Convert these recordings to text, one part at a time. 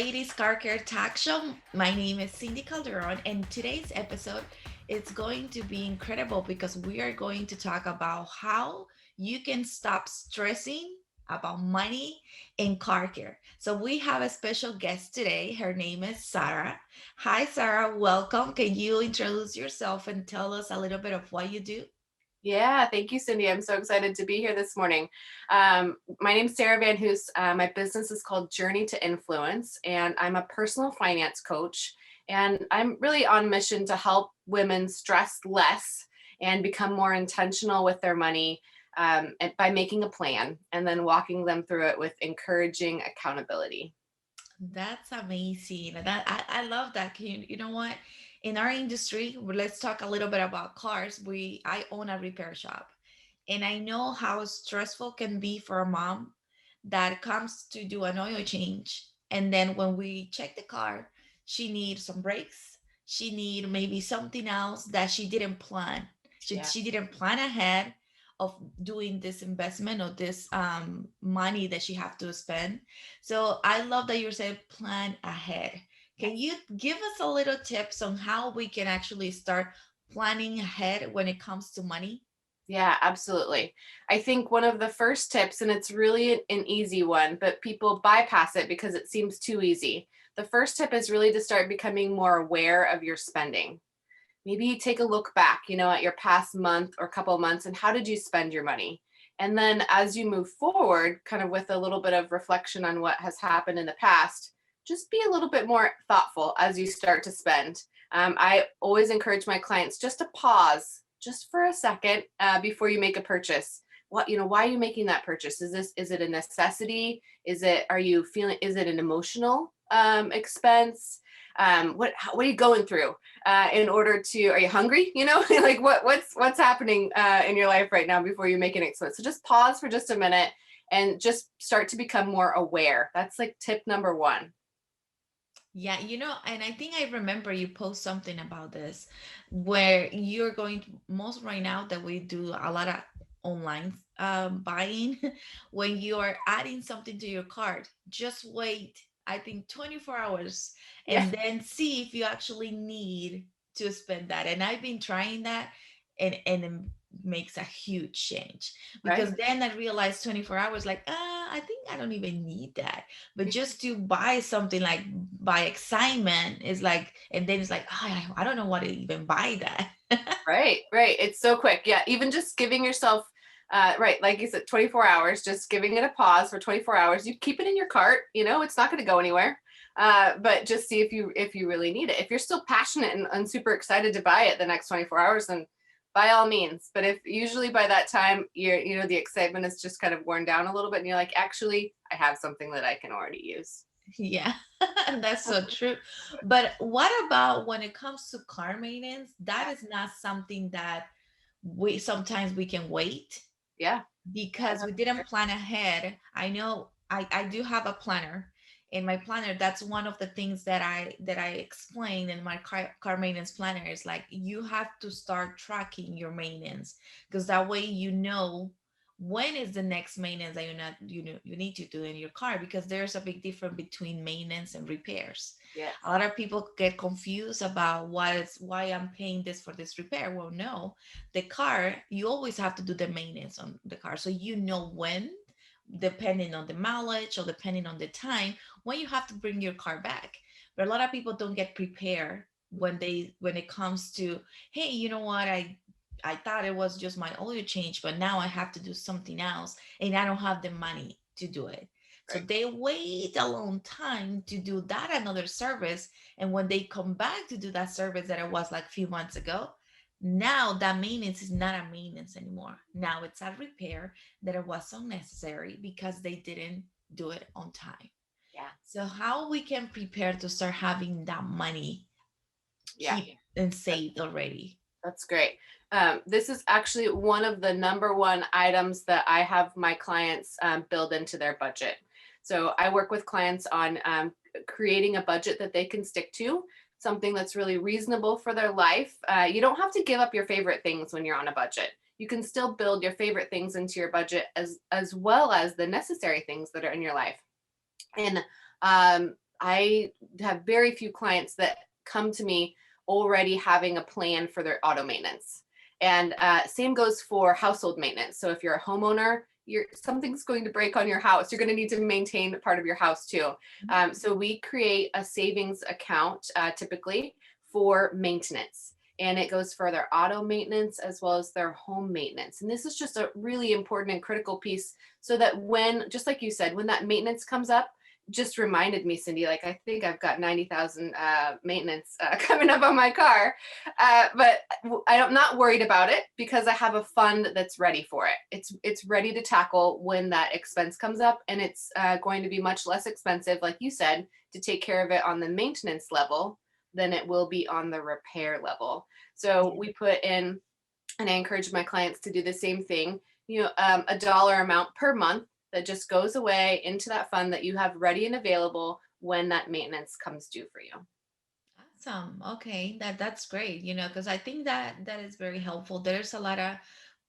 Ladies Car Care Talk Show. My name is Cindy Calderon, and today's episode is going to be incredible because we are going to talk about how you can stop stressing about money in car care. So we have a special guest today. Her name is Sarah. Hi, Sarah. Welcome. Can you introduce yourself and tell us a little bit of what you do? Yeah, thank you, Cindy. I'm so excited to be here this morning. My name's Sarah Van Huss. My business is called Journey to Influence, and I'm a personal finance coach. And I'm really on mission to help women stress less and become more intentional with their money and by making a plan and then walking them through it with encouraging accountability. That's amazing. I love that. You know what? In our industry, let's talk a little bit about cars. I own a repair shop, and I know how stressful can be for a mom that comes to do an oil change, and then when we check the car, she needs some brakes. She need maybe something else that she didn't plan. Yeah. She didn't plan ahead of doing this investment or this money that she have to spend. So I love that you said plan ahead. Can you give us a little tips on how we can actually start planning ahead when it comes to money? Yeah, absolutely. I think one of the first tips, and it's really an easy one, but people bypass it because it seems too easy. The first tip is really to start becoming more aware of your spending. Maybe take a look back, at your past month or couple months and how did you spend your money? And then as you move forward, kind of with a little bit of reflection on what has happened in the past, just be a little bit more thoughtful as you start to spend. I always encourage my clients just to pause just for a second before you make a purchase. Why are you making that purchase? Is it a necessity? Is it an emotional expense? What are you going through are you hungry? Like what's happening in your life right now before you make an expense. So just pause for just a minute and just start to become more aware. That's like tip number one. Yeah, and I think I remember you post something about this where you're going most right now that we do a lot of online buying. When you are adding something to your cart, just wait, I think 24 hours Yeah. and then see if you actually need to spend that. And I've been trying that, and it makes a huge change because Right. then I realized 24 hours like, I think I don't even need that, but just to buy something like by excitement is like, and then it's like, I don't know what to even buy that. Right. It's so quick. Yeah. Even just giving yourself, right, like you said, 24 hours, just giving it a pause for 24 hours. You keep it in your cart, it's not going to go anywhere. But just see if you really need it. If you're still passionate and super excited to buy it the next 24 hours, then by all means. But if usually by that time the excitement is just kind of worn down a little bit and you're like, actually, I have something that I can already use. Yeah, that's so true. But what about when it comes to car maintenance? That is not something that we sometimes we can wait Yeah. because we didn't plan ahead. I know I do have a planner. In my planner, that's one of the things that I explain in my car maintenance planner is like you have to start tracking your maintenance because that way when is the next maintenance that you need to do in your car, because there's a big difference between maintenance and repairs. Yes. A lot of people get confused about why I'm paying this for this repair. Well, no, the car, you always have to do the maintenance on the car. So when, depending on the mileage or depending on the time, when you have to bring your car back. But a lot of people don't get prepared when it comes to, hey, you know what, I thought it was just my oil change, but now I have to do something else and I don't have the money to do it. So Right. they wait a long time to do that another service. And when they come back to do that service that it was like a few months ago, now that maintenance is not a maintenance anymore. Now it's a repair that it was unnecessary because they didn't do it on time. Yeah. So how we can prepare to start having that money Yeah. keep and saved already? That's great. This is actually one of the number one items that I have my clients build into their budget. So I work with clients on creating a budget that they can stick to, something that's really reasonable for their life. You don't have to give up your favorite things when you're on a budget. You can still build your favorite things into your budget as well as the necessary things that are in your life. And I have very few clients that come to me already having a plan for their auto maintenance. And same goes for household maintenance. So if you're a homeowner, something's going to break on your house. You're going to need to maintain part of your house too. So we create a savings account typically for maintenance. And it goes for their auto maintenance as well as their home maintenance. And this is just a really important and critical piece so that when, just like you said, when that maintenance comes up, just reminded me, Cindy, like I think I've got 90,000 maintenance coming up on my car, but I'm not worried about it because I have a fund that's ready for it. It's ready to tackle when that expense comes up, and it's going to be much less expensive, like you said, to take care of it on the maintenance level than it will be on the repair level. So we put in, and I encourage my clients to do the same thing, a dollar amount per month that just goes away into that fund that you have ready and available when that maintenance comes due for you. Awesome. Okay, that's great. Because I think that is very helpful. There's a lot of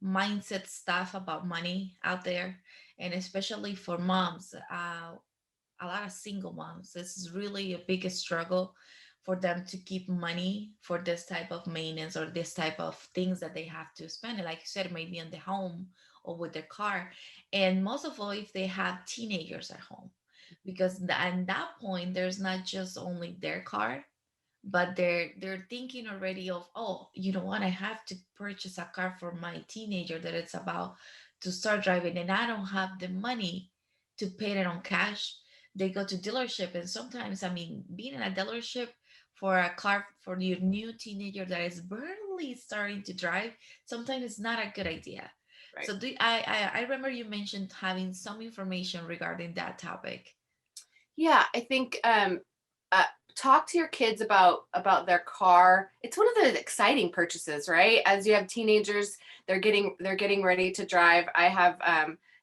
mindset stuff about money out there, and especially for moms, a lot of single moms. This is really a big struggle for them to keep money for this type of maintenance or this type of things that they have to spend. Like you said, maybe on the home or with their car, and most of all, if they have teenagers at home, because at that point, there's not just only their car, but they're thinking already of, oh, you know what, I have to purchase a car for my teenager that it's about to start driving, and I don't have the money to pay it on cash. They go to dealership, and sometimes, I mean, being in a dealership for a car for your new teenager that is barely starting to drive, sometimes it's not a good idea. Right. So I remember you mentioned having some information regarding that topic. Yeah, I think uh, talk to your kids about their car. It's one of the exciting purchases, right? As you have teenagers, they're getting ready to drive. I have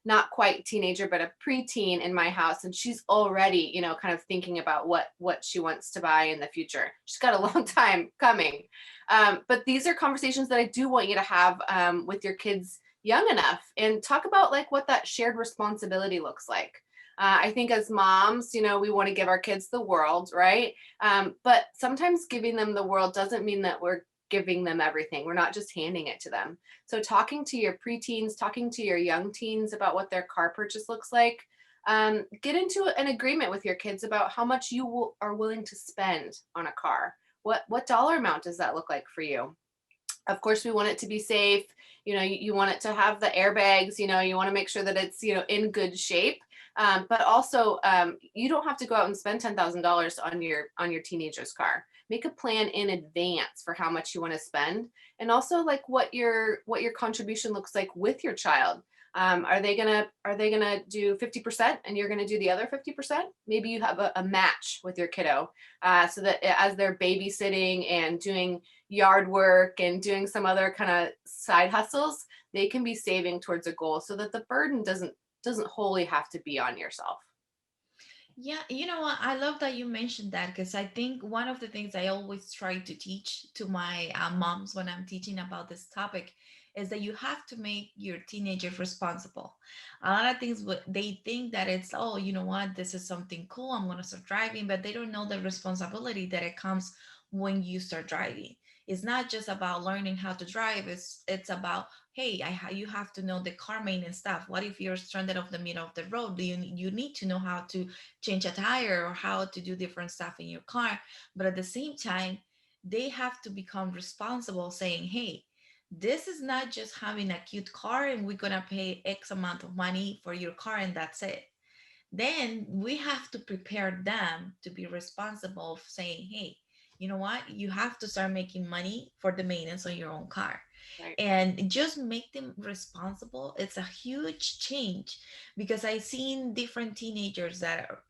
not quite teenager, but a preteen in my house, and she's already, kind of thinking about what she wants to buy in the future. She's got a long time coming, but these are conversations that I do want you to have with your kids young enough, and talk about like what that shared responsibility looks like. I think as moms, we want to give our kids the world, right? But sometimes giving them the world doesn't mean that we're giving them everything. We're not just handing it to them. So talking to your preteens, talking to your young teens about what their car purchase looks like, get into an agreement with your kids about how much you are willing to spend on a car. What dollar amount does that look like for you? Of course, we want it to be safe. You want it to have the airbags. You want to make sure that it's in good shape. But also, you don't have to go out and spend $10,000 on your teenager's car. Make a plan in advance for how much you want to spend, and also like what your contribution looks like with your child. Are they gonna do 50% and you're gonna do the other 50%? Maybe you have a match with your kiddo, so that as they're babysitting and doing yard work and doing some other kind of side hustles, they can be saving towards a goal so that the burden doesn't wholly have to be on yourself. Yeah, you know what? I love that you mentioned that, because I think one of the things I always try to teach to my moms when I'm teaching about this topic is that you have to make your teenagers responsible. A lot of things they think that it's, oh, you know what, this is something cool, I'm going to start driving, but they don't know the responsibility that it comes when you start driving. It's not just about learning how to drive, it's about, hey, you have to know the car maintenance stuff. What if you're stranded off the middle of the road? Do you need to know how to change a tire or how to do different stuff in your car? But at the same time, they have to become responsible, saying, hey, this is not just having a cute car and we're going to pay X amount of money for your car and that's it. Then we have to prepare them to be responsible of saying, hey, you know what, you have to start making money for the maintenance on your own car, Right. and just make them responsible. It's a huge change, because I've seen different teenagers that are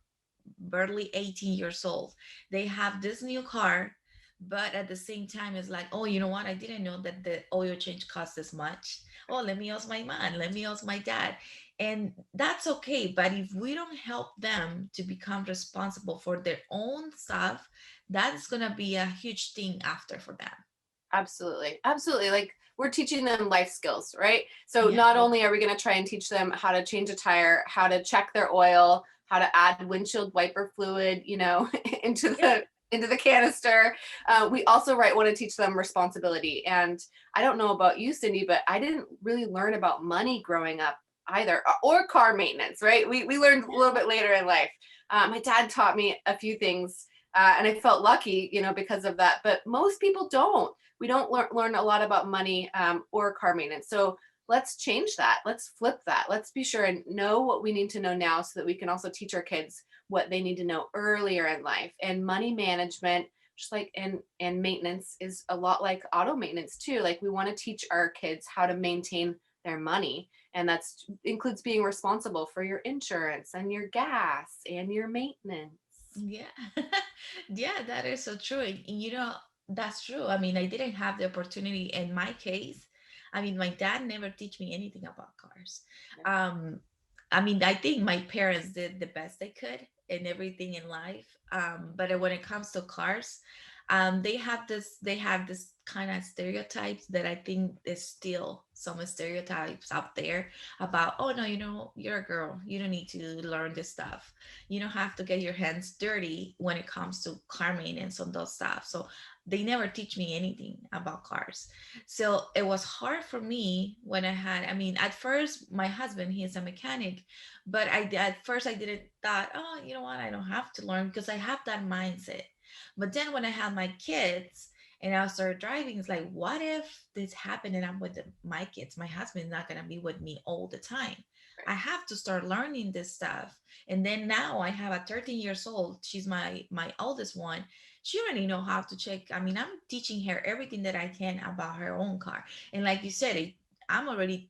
barely 18 years old. They have this new car, but at the same time, it's like, oh, you know what? I didn't know that the oil change costs this much. Oh, let me ask my mom, let me ask my dad. And that's okay. But if we don't help them to become responsible for their own stuff, that's going to be a huge thing after for them. Absolutely. Absolutely. Like we're teaching them life skills, right? So Yeah. not only are we going to try and teach them how to change a tire, how to check their oil, how to add windshield wiper fluid, into Yeah. the canister. We also want to teach them responsibility. And I don't know about you, Cindy, but I didn't really learn about money growing up either, or car maintenance, right? We learned a little bit later in life. My dad taught me a few things, and I felt lucky, because of that. But most people don't. We don't learn a lot about money, or car maintenance. So let's change that. Let's flip that. Let's be sure and know what we need to know now so that we can also teach our kids what they need to know earlier in life. And money management, just like and maintenance, is a lot like auto maintenance too. Like, we want to teach our kids how to maintain their money, and that's includes being responsible for your insurance and your gas and your maintenance. Yeah. Yeah, that is so true. And that's true. I mean, I didn't have the opportunity in my case. I mean, my dad never teach me anything about cars. Yeah. Um, I mean, I think my parents did the best they could in everything in life. But when it comes to cars, they have this kind of stereotypes that I think there's still some stereotypes out there about, oh no, you're a girl, you don't need to learn this stuff, you don't have to get your hands dirty when it comes to car maintenance on those stuff. So they never teach me anything about cars. So it was hard for me when I mean, at first my husband, he is a mechanic, but at first I didn't thought, oh, you know what, I don't have to learn because I have that mindset. But then when I had my kids and I started driving, it's like, what if this happened and I'm with my kids? My husband's not gonna be with me all the time. I Right. have to start learning this stuff. And then now I have a 13 years old. She's my oldest one. She already know how to check. I mean, I'm teaching her everything that I can about her own car. And like you said, I'm already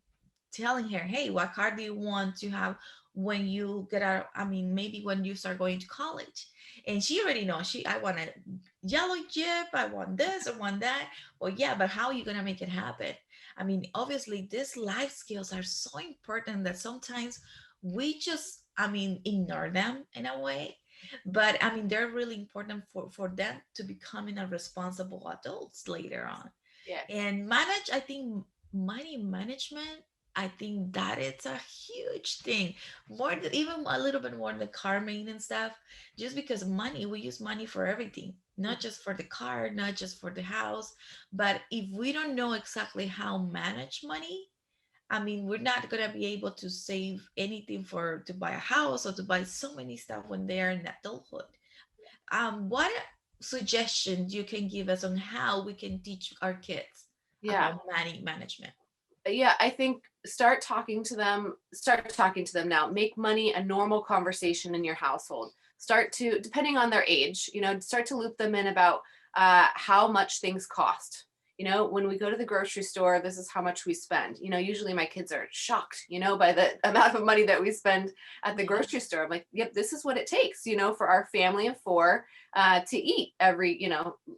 telling her, hey, what car do you want to have when you get out? I mean, maybe when you start going to college. And she already knows. I want a yellow Jeep. I want this. I want that. Well, yeah, but how are you gonna make it happen? I mean, obviously, these life skills are so important that sometimes we just, I mean, ignore them in a way. But I mean, they're really important for them to becoming a responsible adults later on. Yes. And I think money management, I think that it's a huge thing, more than, even a little bit more than the car maintenance stuff. Just because money, we use money for everything, not just for the car, not just for the house. But if we don't know exactly how manage money, I mean, we're not gonna be able to save anything for to buy a house or to buy so many stuff when they're in adulthood. What suggestions you can give us on how we can teach our kids Yeah. about money management? Yeah, I think start talking to them now. Make money a normal conversation in your household. Start to, depending on their age, start to loop them in about how much things cost. When we go to the grocery store, this is how much we spend. Usually my kids are shocked, by the amount of money that we spend at the Yeah. grocery store. I'm like, yep, this is what it takes, for our family of four to eat every,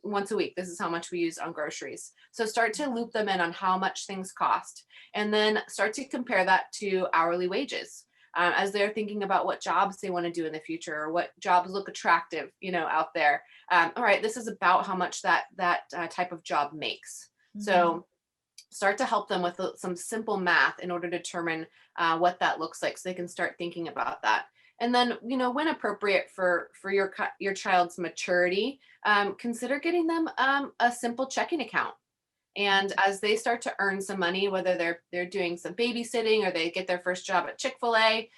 once a week. This is how much we use on groceries. So start to loop them in on how much things cost, and then start to compare that to hourly wages. As they're thinking about what jobs they want to do in the future, or what jobs look attractive, out there. All right, this is about how much that type of job makes. Mhm. So start to help them with some simple math in order to determine what that looks like, so they can start thinking about that. And then, when appropriate for your child's maturity, consider getting them a simple checking account. And as they start to earn some money, whether they're doing some babysitting or they get their first job at Chick-fil-A,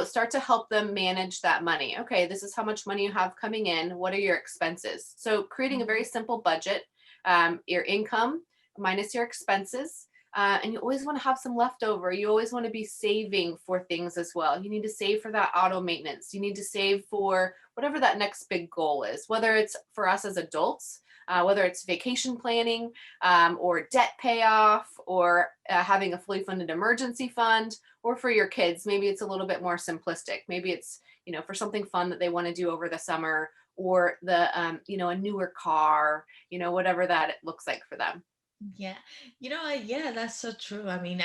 start to help them manage that money. Okay, this is how much money you have coming in. What are your expenses? So creating a very simple budget, your income minus your expenses. And you always want to have some leftover. You always want to be saving for things as well. You need to save for that auto maintenance. You need to save for whatever that next big goal is, whether it's for us as adults, whether it's vacation planning, or debt payoff, or having a fully funded emergency fund, or for your kids, maybe it's a little bit more simplistic. Maybe it's, for something fun that they want to do over the summer, or a newer car, whatever that it looks like for them. Yeah, yeah, that's so true. I mean,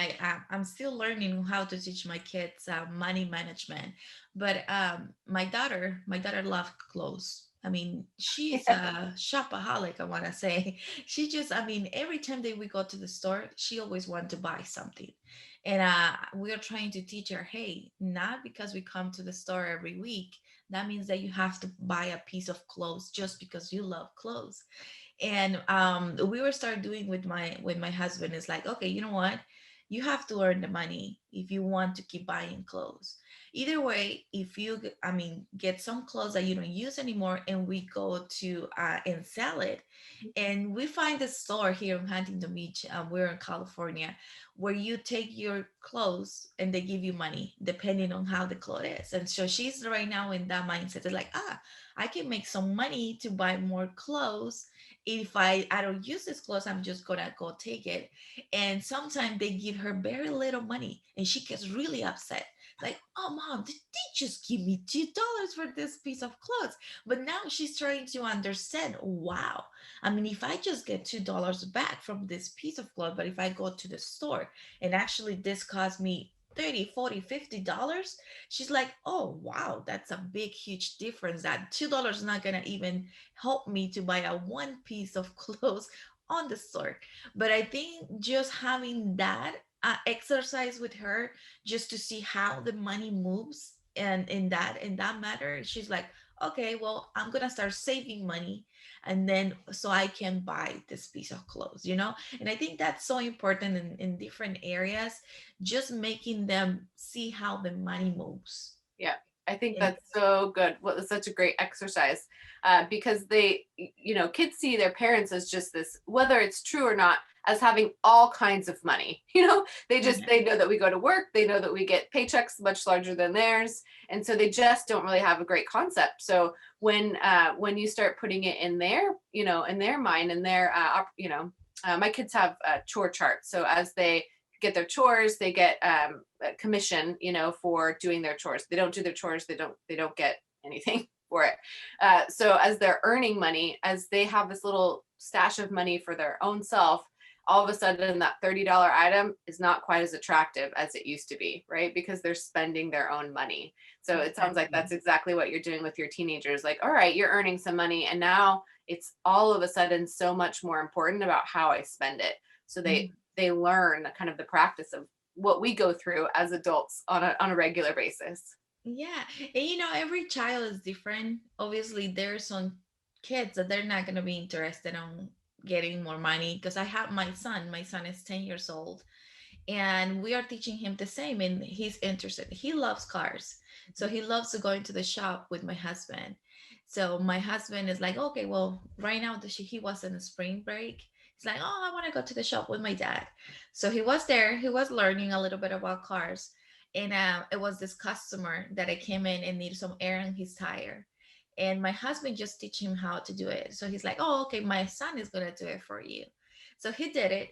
I'm still learning how to teach my kids money management, but my daughter loves clothes. I mean, she's Yeah. a shopaholic, I want to say. She just, I mean, every time that we go to the store, she always wants to buy something. And we are trying to teach her, hey, not because we come to the store every week, that means that you have to buy a piece of clothes just because you love clothes. And we were start doing with my husband is like, okay, you know what, you have to earn the money if you want to keep buying clothes. Either way, if you I mean get some clothes that you don't use anymore and we go to and sell it, and we find a store here in Huntington Beach, we're in California, where you take your clothes and they give you money depending on how the clothes is. And so she's right now in that mindset. It's like, I can make some money to buy more clothes. If I don't use this clothes, I'm just gonna go take it. And sometimes they give her very little money and she gets really upset. Like, oh mom, did they just give me $2 for this piece of clothes? But now she's trying to understand, wow, I mean, if I just get $2 back from this piece of cloth, but if I go to the store and actually this cost me 30, 40, $50, she's like, oh wow, that's a big huge difference. That $2 is not gonna even help me to buy a one piece of clothes on the store. But I think just having that exercise with her just to see how the money moves, and in that matter, she's like, okay, well, I'm gonna start saving money, and then so I can buy this piece of clothes, you know. And I think that's so important in different areas, just making them see how the money moves. Yeah, I think And that's so good. Well, it's such a great exercise because kids see their parents as just this, whether it's true or not, as having all kinds of money. yeah, They know that we go to work, they know that we get paychecks much larger than theirs, and so they just don't really have a great concept. So when you start putting it in their mind, and my kids have a chore chart. So as they get their chores, they get commission, for doing their chores. They don't do their chores, they don't get anything for it. So as they're earning money, as they have this little stash of money for their own self, all of a sudden that $30 item is not quite as attractive as it used to be, right? Because they're spending their own money. So it sounds like exactly. that's exactly what you're doing with your teenagers. Like, all right, you're earning some money, and now it's all of a sudden so much more important about how I spend it. So they Mhm. they learn kind of the practice of what we go through as adults on a regular basis. Yeah, and every child is different. Obviously, there's some kids that they're not gonna be interested on getting more money, because I have my son. My son is 10 years old, and we are teaching him the same, and he's interested. He loves cars, so he loves to go into the shop with my husband. So my husband is like, okay, well, right now he was in a spring break. He's like, oh, I want to go to the shop with my dad. So he was there, he was learning a little bit about cars. And it was this customer that I came in and needed some air in his tire, and my husband just teach him how to do it. So he's like, oh, okay, my son is gonna do it for you. So he did it.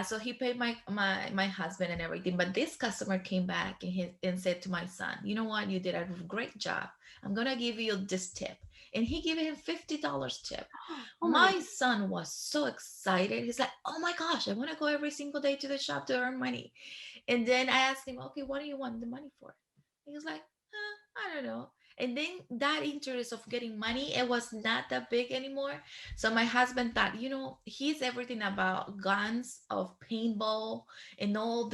So he paid my husband and everything. But this customer came back and said to my son, you know what? You did a great job. I'm going to give you this tip. And he gave him $50 tip. Oh my My son was so excited. He's like, oh my gosh, I want to go every single day to the shop to earn money. And then I asked him, okay, what do you want the money for? He was like, I don't know. And then that interest of getting money, it was not that big anymore. So my husband thought, he's everything about guns, of paintball, and all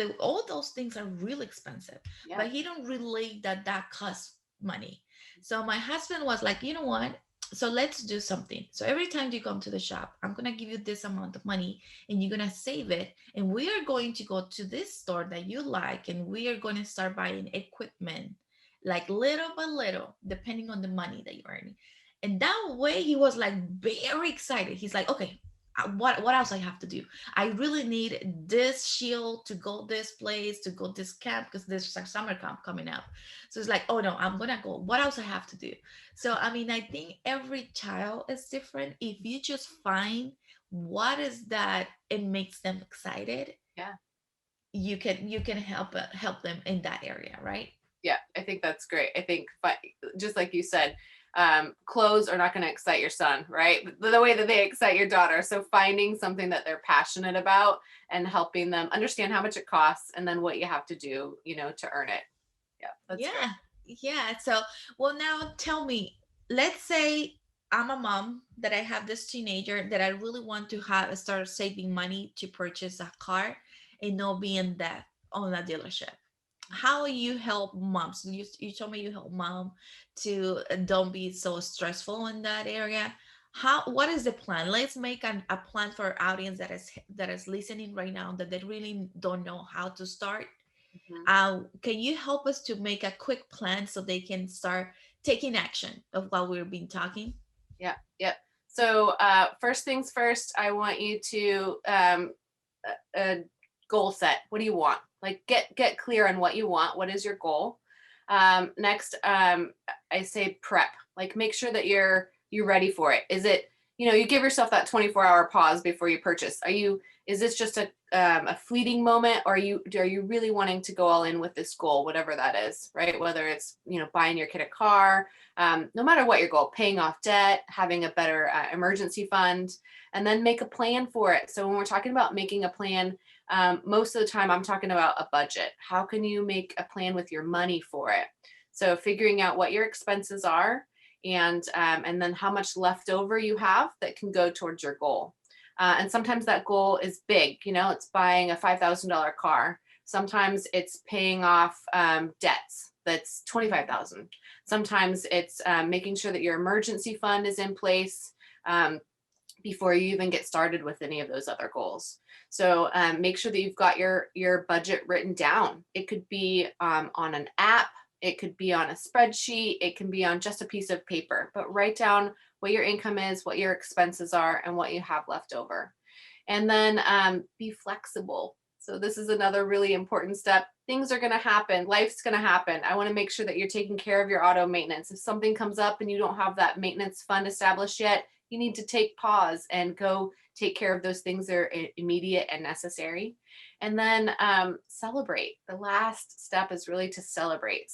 those things are really expensive. yeah. But he don't relate that costs money. So my husband was like, you know what? So let's do something. So every time you come to the shop, I'm gonna give you this amount of money and you're gonna save it. And we are going to go to this store that you like, and we are going to start buying equipment, like little by little, depending on the money that you're earning. And that way he was like very excited. He's like, okay, what else I have to do? I really need this shield to go this place, to go this camp, because there's a summer camp coming up. So it's like, oh no, I'm gonna go. What else I have to do? So I mean, I think every child is different. If you just find what is that it makes them excited, Yeah. you can help them in that area, right? Yeah, I think that's great. I think, just like you said, clothes are not going to excite your son, right? The way that they excite your daughter. So finding something that they're passionate about and helping them understand how much it costs and then what you have to do, to earn it. Yeah, that's great. Yeah, yeah. So, well, now tell me, let's say I'm a mom that I have this teenager that I really want to have start saving money to purchase a car and not be in debt on a dealership. How you help moms? You told me you help mom to don't be so stressful in that area. How, what is the plan? Let's make a plan for our audience that is listening right now that they really don't know how to start. Mhm. Can you help us to make a quick plan so they can start taking action of what we've been talking? Yeah, yep. So first things first, I want you to goal set. What do you want? Like get clear on what you want. What is your goal? Next, I say prep. Like make sure that you're ready for it. Is it, you give yourself that 24-hour pause before you purchase. Is this just a fleeting moment, or are you really wanting to go all in with this goal, whatever that is, right? Whether it's, buying your kid a car, no matter what your goal, paying off debt, having a better emergency fund, and then make a plan for it. So when we're talking about making a plan, most of the time I'm talking about a budget. How can you make a plan with your money for it? So figuring out what your expenses are, and then how much leftover you have that can go towards your goal. And sometimes that goal is big. It's buying a $5,000 car. Sometimes it's paying off debts that's 25,000. Sometimes it's making sure that your emergency fund is in place before you even get started with any of those other goals. So make sure that you've got your budget written down. It could be on an app, it could be on a spreadsheet, it can be on just a piece of paper, but write down what your income is, what your expenses are, and what you have left over. And then be flexible. So this is another really important step. Things are going to happen. Life's going to happen. I want to make sure that you're taking care of your auto maintenance. If something comes up and you don't have that maintenance fund established yet, you need to take pause and go take care of those things that are immediate and necessary. And then celebrate. The last step is really to celebrate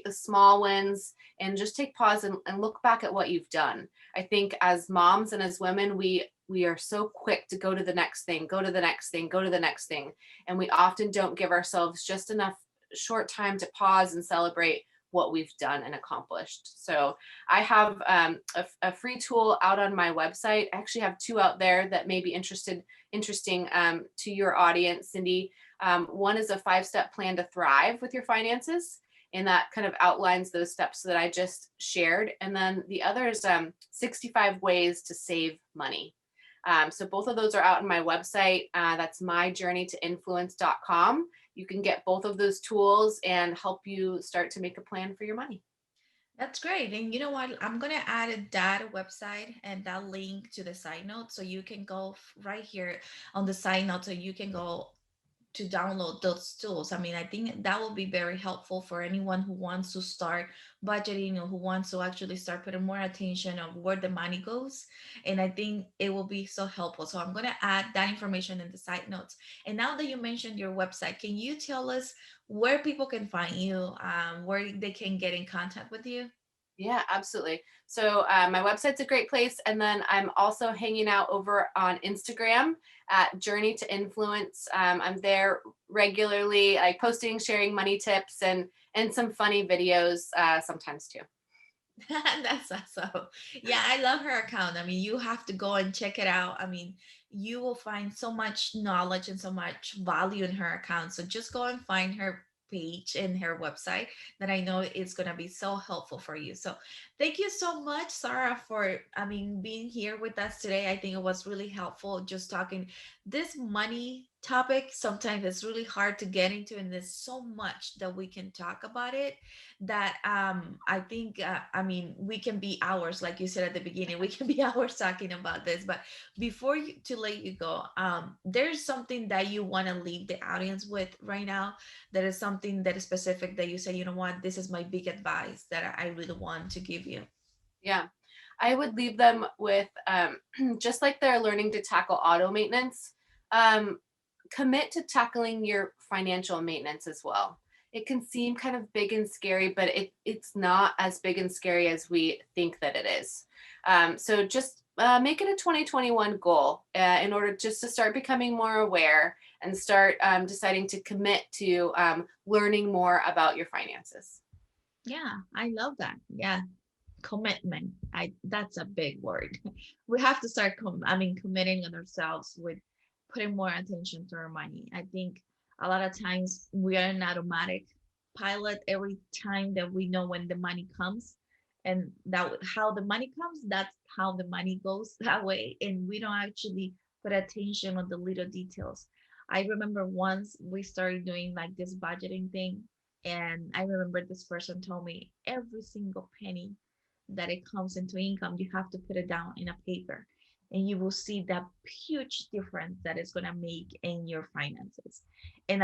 the small wins, and just take pause and look back at what you've done. I think as moms and as women, we are so quick to go to the next thing, go to the next thing, go to the next thing. And we often don't give ourselves just enough short time to pause and celebrate what we've done and accomplished. So I have a free tool out on my website. I actually have two out there that may be interesting to your audience, Cindy. One is a 5-step plan to thrive with your finances, and that kind of outlines those steps that I just shared. And then the other is 65 ways to save money. So both of those are out on my website. That's myjourneytoinfluence.com. You can get both of those tools and help you start to make a plan for your money. That's great. And you know what? I'm going to add that website and that link to the side note so you can go right here on the side note so you can go to download those tools. I mean, I think that will be very helpful for anyone who wants to start budgeting or who wants to actually start putting more attention on where the money goes. And I think it will be so helpful. So I'm going to add that information in the side notes. And now that you mentioned your website, can you tell us where people can find you, where they can get in contact with you? Yeah, absolutely. So my website's a great place. And then I'm also hanging out over on Instagram at Journey to Influence. I'm there regularly, like posting, sharing money tips and some funny videos sometimes too. That's awesome. Yeah, I love her account. I mean, you have to go and check it out. I mean, you will find so much knowledge and so much value in her account. So just go and find her page and her website that I know is going to be so helpful for you. So thank you so much, Sarah, for, I mean, being here with us today. I think it was really helpful just talking this money topic. Sometimes it's really hard to get into, and there's so much that we can talk about it that I think I mean we can be hours, like you said at the beginning, we can be hours talking about this. But before you to let you go, there's something that you want to leave the audience with right now, that is something that is specific that you say, you know what, this is my big advice that I really want to give you. Yeah. I would leave them with just like they're learning to tackle auto maintenance, um, commit to tackling your financial maintenance as well. It can seem kind of big and scary, but it's not as big and scary as we think that it is. So just make it a 2021 goal in order just to start becoming more aware and start deciding to commit to learning more about your finances. Yeah, I love that. Yeah, commitment. I That's a big word. We have to start committing on ourselves with putting more attention to our money. I think a lot of times we are in automatic pilot every time that we know when the money comes, and that how the money comes, that's how the money goes that way, and we don't actually put attention on the little details. I remember once we started doing like this budgeting thing, and I remember this person told me every single penny that it comes into income, you have to put it down in a paper, and you will see that huge difference that it's going to make in your finances. And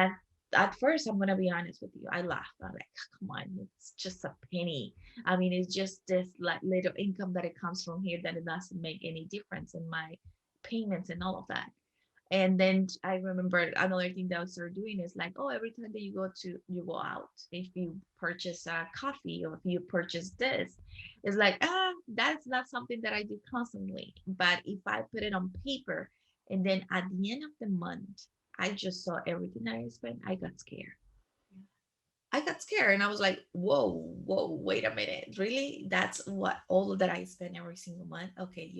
at first, I'm going to be honest with you, I laughed. I'm like, come on, it's just a penny. I mean, it's just this like little income that it comes from here that it doesn't make any difference in my payments and all of that. And then I remember another thing that I started doing is like, oh, every time that you go out, if you purchase a coffee or if you purchase this, it's like, that's not something that I do constantly. But if I put it on paper and then at the end of the month, I just saw everything that I spent, I got scared. I got scared and I was like, whoa, wait a minute. Really? That's what all that I spend every single month. Okay,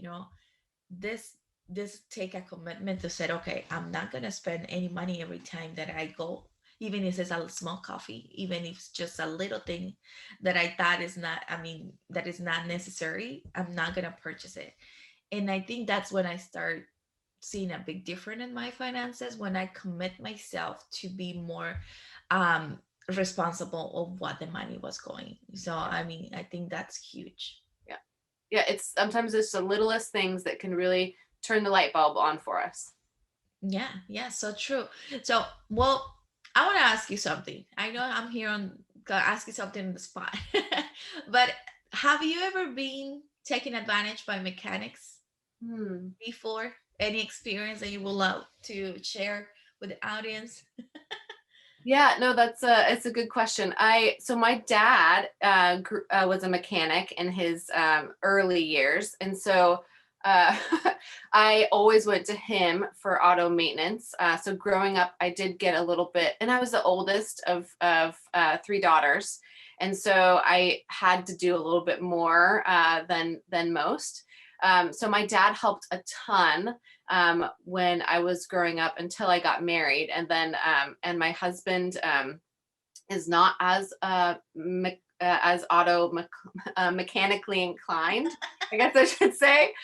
this this take a commitment to say, okay, I'm not gonna spend any money every time that I go, even if it's a small coffee, even if it's just a little thing that I thought is not, I mean, that is not necessary, I'm not gonna purchase it. And I think that's when I start seeing a big difference in my finances, when I commit myself to be more um responsible of what the money was going. So I mean, I think that's huge. Yeah. Yeah. It's sometimes it's the littlest things that can really turn the light bulb on for us. Yeah, yeah, so true. So, well, I want to ask you something. I know I'm here on gonna ask you something on the spot, but have you ever been taken advantage by mechanics Hmm. before? Any experience that you would love to share with the audience? Yeah, no, it's a good question. My dad was a mechanic in his early years, and so uh, I always went to him for auto maintenance. So growing up, I did get a little bit, and I was the oldest of three daughters, and so I had to do a little bit more than most. So my dad helped a ton when I was growing up until I got married. And then, and my husband is not as mechanically inclined, I guess I should say.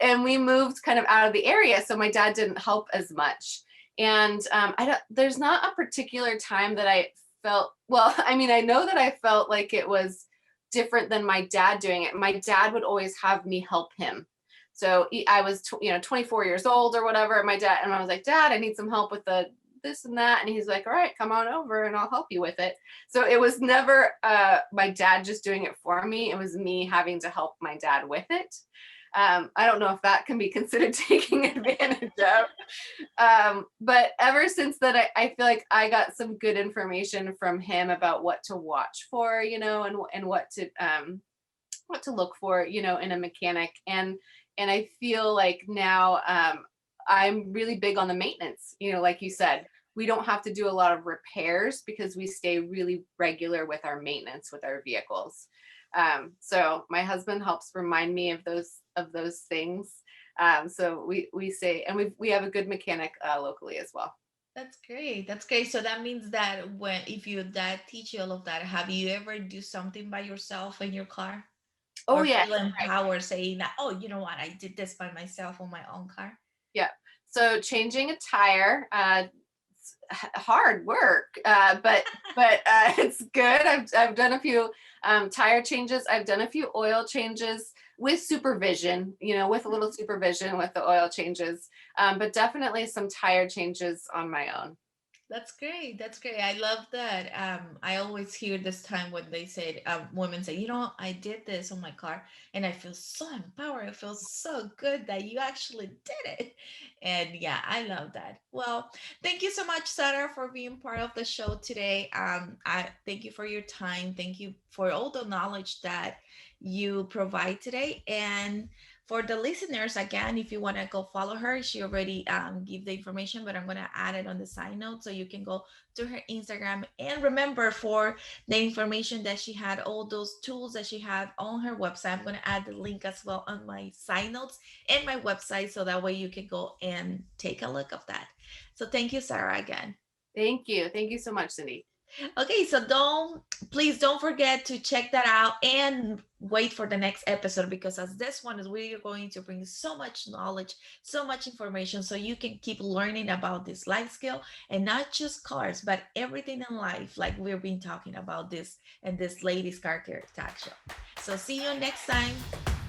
And we moved kind of out of the area, so my dad didn't help as much. And I don't. There's not a particular time that I felt. Well, I mean, I know that I felt like it was different than my dad doing it. My dad would always have me help him. So I was, 24 years old or whatever. And I was like, Dad, I need some help with the this and that. And he's like, all right, come on over and I'll help you with it. So it was never my dad just doing it for me. It was me having to help my dad with it. I don't know if that can be considered taking advantage of. But ever since then, I feel like I got some good information from him about what to watch for, and what to look for, in a mechanic. And I feel like now I'm really big on the maintenance, like you said, we don't have to do a lot of repairs because we stay really regular with our maintenance with our vehicles. So my husband helps remind me of those things. So we say, and we have a good mechanic locally as well. That's great. That's great. So that means that when if your dad teach you all of that, have you ever do something by yourself in your car? Oh Or yeah. feel empowered saying that, oh, you know what, I did this by myself on my own car? Yeah. So changing a tire, hard work, but it's good. I've done a few tire changes. I've done a few oil changes with supervision, with a little supervision with the oil changes, but definitely some tire changes on my own. That's great. That's great. I love that. I always hear this time when they said, women say, I did this on my car and I feel so empowered. I feel so good that you actually did it. And yeah, I love that. Well, thank you so much, Sarah, for being part of the show today. I thank you for your time. Thank you for all the knowledge that you provide today. And For the listeners, again, if you want to go follow her, she already give the information, but I'm going to add it on the side note so you can go to her Instagram. And remember, for the information that she had, all those tools that she had on her website, I'm going to add the link as well on my side notes and my website, so that way you can go and take a look of that. So thank you, Sarah, again. Thank you. Thank you so much, Cindy. Okay, so please don't forget to check that out and wait for the next episode, because as this one is, we are going to bring so much knowledge, so much information, so you can keep learning about this life skill, and not just cars, but everything in life, like we've been talking about this and this Ladies Car Care Talk Show. So see you next time.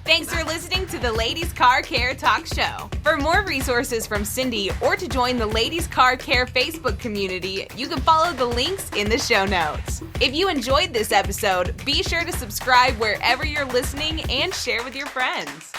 Thanks for listening to the Ladies Car Care Talk Show. For more resources from Cindy, or to join the Ladies Car Care Facebook community, you can follow the links in the show notes. If you enjoyed this episode, be sure to subscribe wherever you're listening and share with your friends.